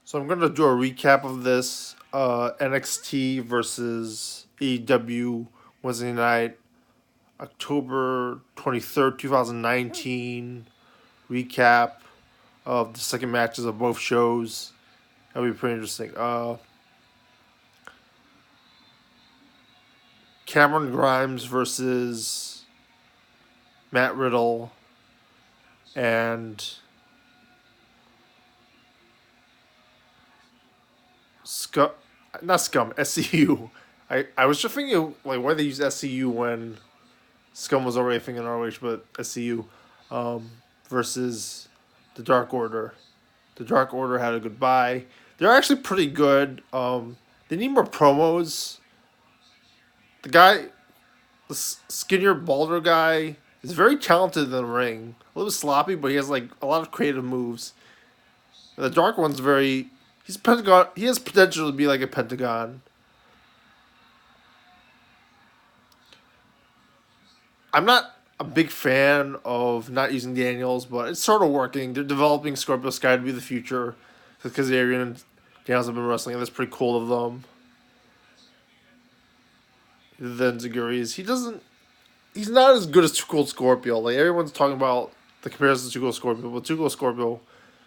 So I'm gonna do a recap of this NXT versus AEW Wednesday night, October 23rd, 2019. Recap of the second matches of both shows. That'll be pretty interesting. Cameron Grimes versus Matt Riddle and Scum, not Scum, SCU. I was just thinking like why they use SCU when Scum was already thinking ROH, but SCU versus the Dark Order. The Dark Order had a goodbye. They're actually pretty good. They need more promos. The guy, the skinnier, balder guy, is very talented in the ring. A little sloppy, but he has like a lot of creative moves. And the Dark One's very. He's Pentagon. He has potential to be like a Pentagon. I'm not a big fan of not using Daniels, but it's sort of working. They're developing Scorpio Sky to be the future because Arian and Daniels have been wrestling, and that's pretty cool of them. Then Zaguri's, he doesn't. He's not as good as Too Cold Scorpio. Like everyone's talking about the comparison to Too Cold Scorpio, but Too Cold Scorpio,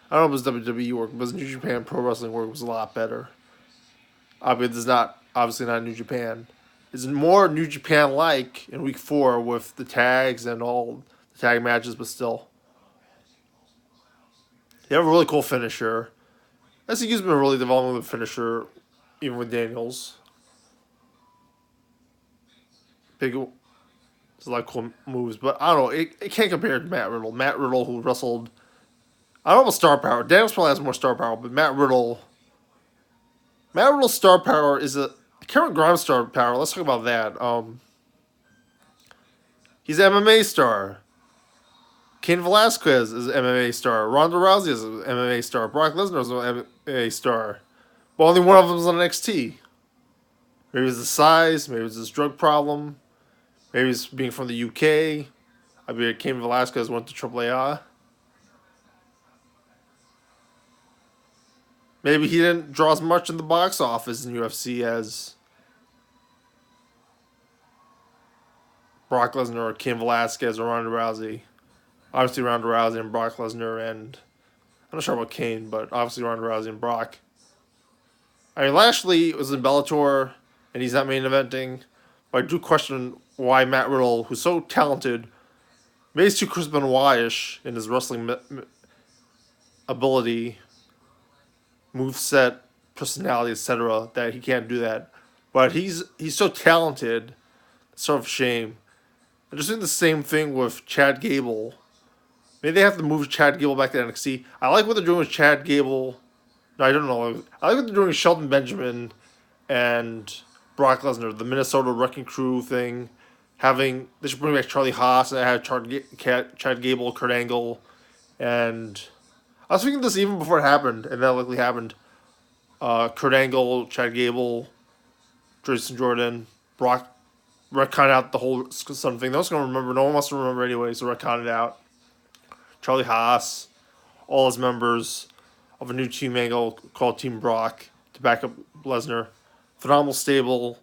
I don't know if it's WWE work, but his New Japan Pro Wrestling work was a lot better. I mean, it's not obviously not New Japan. It's more New Japan like in week 4 with the tags and all the tag matches, but still. They have a really cool finisher. SCU's been really developing the finisher, even with Daniels. Big, there's a lot of cool moves, but I don't know. It can't compare to Matt Riddle. Matt Riddle, who wrestled, I don't know about star power. Daniels probably has more star power, but Matt Riddle's star power is a Cameron Grimes' star power. Let's talk about that. He's an MMA star. Cain Velasquez is an MMA star. Ronda Rousey is an MMA star. Brock Lesnar is an MMA star. But only one of them is on NXT. Maybe it's the size. Maybe it's his drug problem. Maybe it's being from the UK. I mean, Cain Velasquez went to AAA. Maybe he didn't draw as much in the box office in UFC as Brock Lesnar or Cain Velasquez or Ronda Rousey. Obviously, Ronda Rousey and Brock Lesnar, and I'm not sure about Kane, but obviously Ronda Rousey and Brock. I mean, Lashley was in Bellator, and he's not main eventing, but I do question why Matt Riddle, who's so talented, maybe he's too Chris Benoit-ish in his wrestling ability, moveset, personality, etc., that he can't do that. But he's so talented, it's sort of a shame. They're just doing the same thing with Chad Gable. Maybe they have to move Chad Gable back to NXT. I like what they're doing with Chad Gable. No, I don't know. I like what they're doing with Shelton Benjamin and Brock Lesnar, the Minnesota Wrecking Crew thing. They should bring back Charlie Haas and have Chad Gable, Kurt Angle, and I was thinking this even before it happened, and that likely happened. Kurt Angle, Chad Gable, Jason Jordan, Brock, retcon out the whole something. No one's gonna remember. No one wants to remember anyway, so retcon it out. Charlie Haas, all his members of a new team angle called Team Brock to back up Lesnar. Phenomenal stable.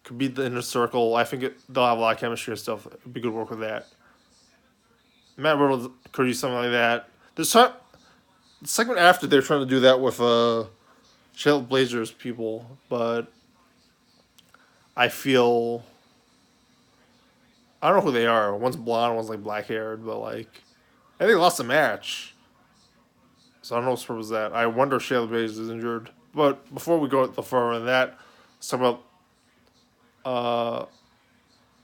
Could beat the inner circle. I think they'll have a lot of chemistry and stuff. It'd be good work with that. Matt Riddle could use something like that. The segment after they're trying to do that with Shayla Blazers people, but I feel I don't know who they are. One's blonde, one's like black haired, but like I think they lost the match. So I don't know what was that. I wonder if Shayla Blazers is injured. But before we go further than that, let's talk about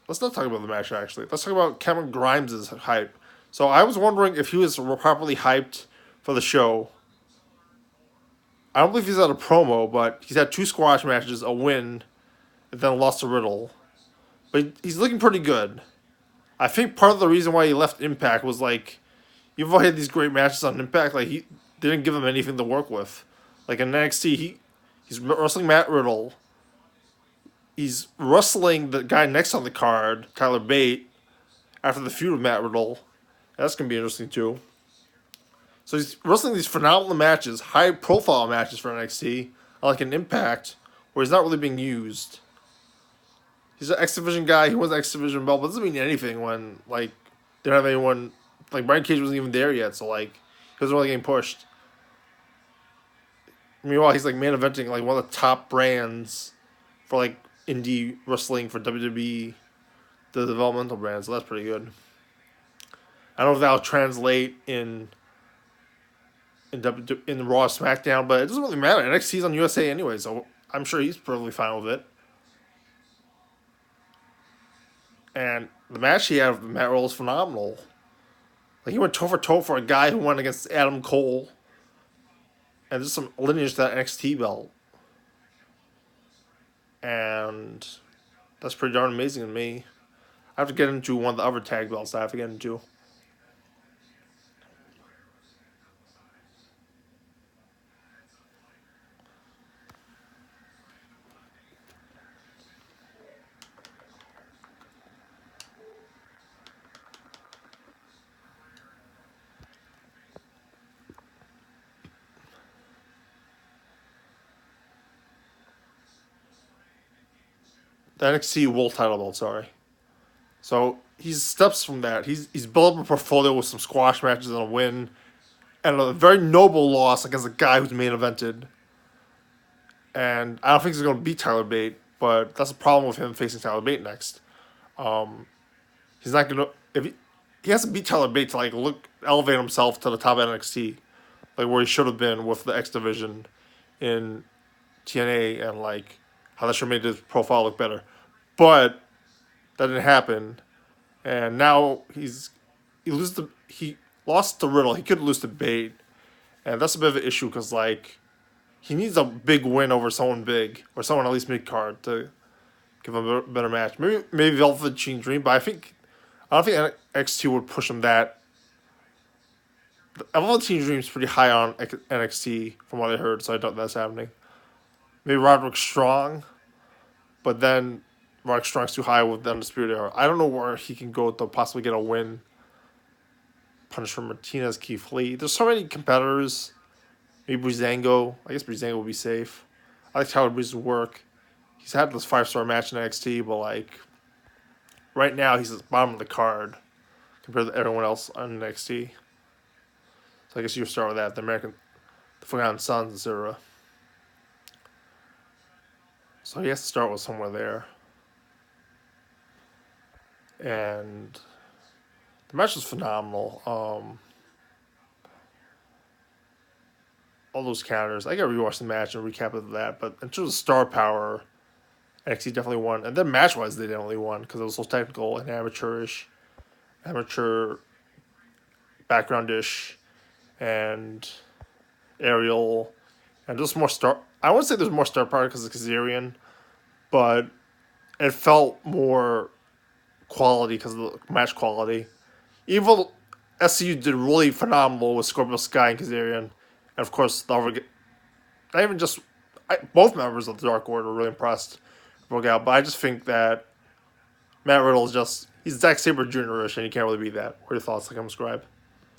let's not talk about the match actually. Let's talk about Cameron Grimes' hype. So I was wondering if he was properly hyped for the show. I don't believe he's had a promo, but he's had 2 squash matches, a win, and then lost to Riddle. But he's looking pretty good. I think part of the reason why he left Impact was like, even though he had these great matches on Impact, like he didn't give him anything to work with. Like in NXT, he's wrestling Matt Riddle. He's wrestling the guy next on the card, Tyler Bate, after the feud with Matt Riddle. That's gonna be interesting too. So he's wrestling these phenomenal matches, high profile matches for NXT, like an Impact, where he's not really being used. He's an X Division guy. He wins the X Division belt, but it doesn't mean anything when like they don't have anyone. Like Brian Cage wasn't even there yet, so like he wasn't really getting pushed. Meanwhile, he's like main eventing like one of the top brands for like indie wrestling for WWE, the developmental brand. So that's pretty good. I don't know if that'll translate in Raw SmackDown, but it doesn't really matter. NXT's on USA anyway, so I'm sure he's perfectly fine with it. And the match he had with Matt Riddle is phenomenal. Like he went toe for toe for a guy who went against Adam Cole, and there's some lineage to that NXT belt, and that's pretty darn amazing to me. I have to get into one of the other tag belts that I have to get into. The NXT World Title belt, sorry. So he steps from that. He's built up a portfolio with some squash matches and a win, and a very noble loss against a guy who's main evented. And I don't think he's going to beat Tyler Bate, but that's a problem with him facing Tyler Bate next. He's not going to if he has to beat Tyler Bate to like elevate himself to the top of NXT, like where he should have been with the X division in TNA, and like how that should have made his profile look better. But that didn't happen, and now he lost to Riddle. He could lose to Bate, and that's a bit of an issue because like he needs a big win over someone big or someone at least mid card to give him a better match. Maybe Velveteen Dream, but I don't think NXT would push him that. Velveteen Dream's pretty high on NXT from what I heard, so I doubt that's happening. Maybe Roderick Strong, but then Roderick Strong's too high with the Undisputed Era. I don't know where he can go to possibly get a win. Punish from Martinez, Keith Lee. There's so many competitors. Maybe Breezango. I guess Breezango will be safe. I like Tyler Breeze's work. He's had this 5-star match in NXT, but like right now he's at the bottom of the card compared to everyone else on NXT. So I guess you start with that. The Forgotten Sons era. So he has to start with somewhere there. And the match was phenomenal. All those counters. I gotta rewatch the match and recap of that. But in terms of star power, NXT definitely won. And then match wise, they definitely won because it was so technical and amateur background-ish, and aerial, and just more star. I wouldn't say there's more star power because of Kazarian, but it felt more quality because of the match quality. Evil SCU did really phenomenal with Scorpio Sky and Kazarian. And of course, not even just both members of the Dark Order were really impressed. Broke out, but I just think that Matt Riddle is he's Zack Sabre Jr.-ish, and you can't really beat that. What are your thoughts? Like, I'm subscribe.